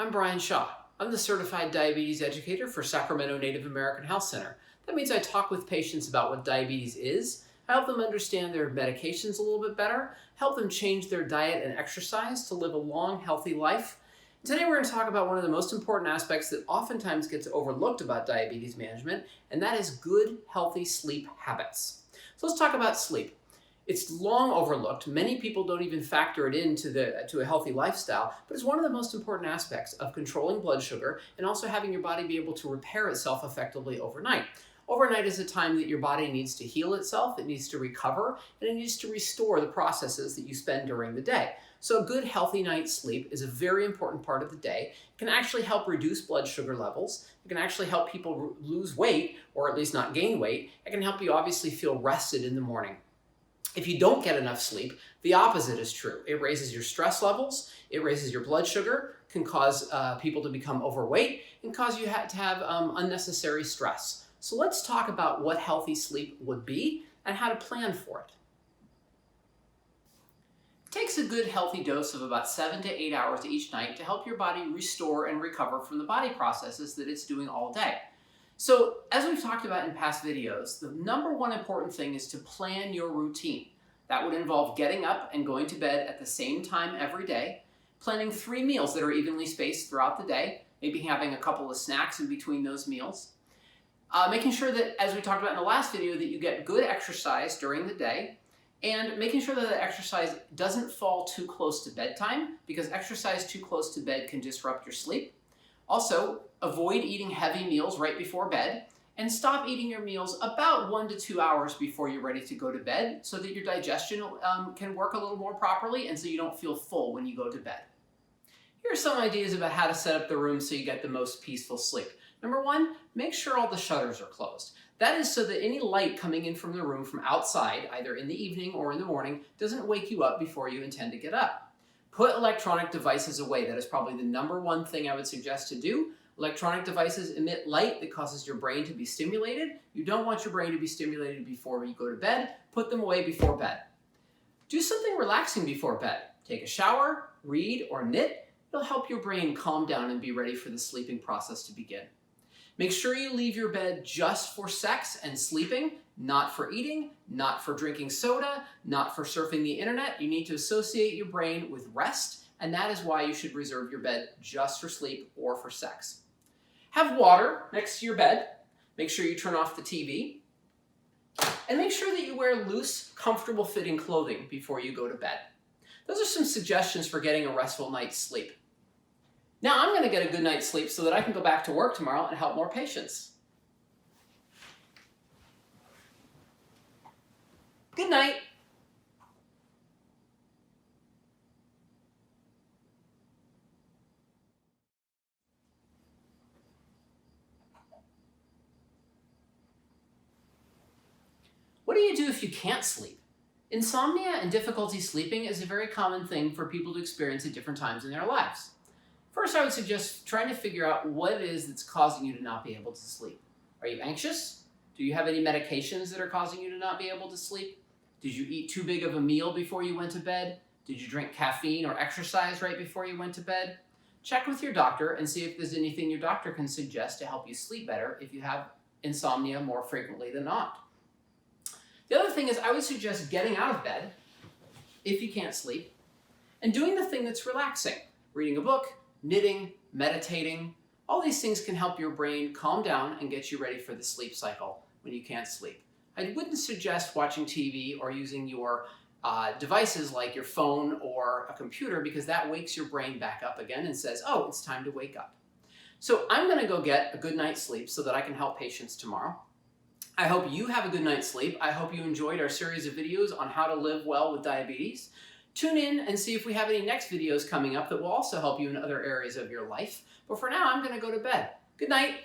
I'm Brian Shaw. I'm the Certified Diabetes Educator for Sacramento Native American Health Center. That means I talk with patients about what diabetes is, I help them understand their medications a little bit better, help them change their diet and exercise to live a long, healthy life. Today we're going to talk about one of the most important aspects that oftentimes gets overlooked about diabetes management, and that is good, healthy sleep habits. So let's talk about sleep. It's long overlooked. Many people don't even factor it into a healthy lifestyle, but it's one of the most important aspects of controlling blood sugar and also having your body be able to repair itself effectively overnight. Overnight is a time that your body needs to heal itself, it needs to recover, and it needs to restore the processes that you spend during the day. So a good, healthy night's sleep is a very important part of the day. It can actually help reduce blood sugar levels. It can actually help people lose weight, or at least not gain weight. It can help you obviously feel rested in the morning. If you don't get enough sleep, the opposite is true. It raises your stress levels, it raises your blood sugar, can cause people to become overweight, and cause you to have unnecessary stress. So let's talk about what healthy sleep would be and how to plan for it. It takes a good healthy dose of about 7 to 8 hours each night to help your body restore and recover from the body processes that it's doing all day. So, as we've talked about in past videos, the number one important thing is to plan your routine. That would involve getting up and going to bed at the same time every day, planning 3 meals that are evenly spaced throughout the day, maybe having a couple of snacks in between those meals, making sure that, as we talked about in the last video, that you get good exercise during the day, and making sure that the exercise doesn't fall too close to bedtime, because exercise too close to bed can disrupt your sleep. Also, avoid eating heavy meals right before bed, and stop eating your meals about 1 to 2 hours before you're ready to go to bed so that your digestion can work a little more properly and so you don't feel full when you go to bed. Here are some ideas about how to set up the room so you get the most peaceful sleep. Number 1, make sure all the shutters are closed. That is so that any light coming in from the room from outside, either in the evening or in the morning, doesn't wake you up before you intend to get up. Put electronic devices away. That is probably the number one thing I would suggest to do. Electronic devices emit light that causes your brain to be stimulated. You don't want your brain to be stimulated before you go to bed. Put them away before bed. Do something relaxing before bed. Take a shower, read, or knit. It'll help your brain calm down and be ready for the sleeping process to begin. Make sure you leave your bed just for sex and sleeping, not for eating, not for drinking soda, not for surfing the internet. You need to associate your brain with rest, and that is why you should reserve your bed just for sleep or for sex. Have water next to your bed. Make sure you turn off the TV. And make sure that you wear loose, comfortable fitting clothing before you go to bed. Those are some suggestions for getting a restful night's sleep. Now I'm going to get a good night's sleep so that I can go back to work tomorrow and help more patients. Good night. What do you do if you can't sleep? Insomnia and difficulty sleeping is a very common thing for people to experience at different times in their lives. First, I would suggest trying to figure out what it is that's causing you to not be able to sleep. Are you anxious? Do you have any medications that are causing you to not be able to sleep? Did you eat too big of a meal before you went to bed? Did you drink caffeine or exercise right before you went to bed? Check with your doctor and see if there's anything your doctor can suggest to help you sleep better if you have insomnia more frequently than not. The other thing is I would suggest getting out of bed if you can't sleep and doing the thing that's relaxing. Reading a book, knitting, meditating, all these things can help your brain calm down and get you ready for the sleep cycle when you can't sleep. I wouldn't suggest watching TV or using your devices like your phone or a computer because that wakes your brain back up again and says, oh, it's time to wake up. So I'm going to go get a good night's sleep so that I can help patients tomorrow. I hope you have a good night's sleep. I hope you enjoyed our series of videos on how to live well with diabetes. Tune in and see if we have any next videos coming up that will also help you in other areas of your life. But for now, I'm going to go to bed. Good night.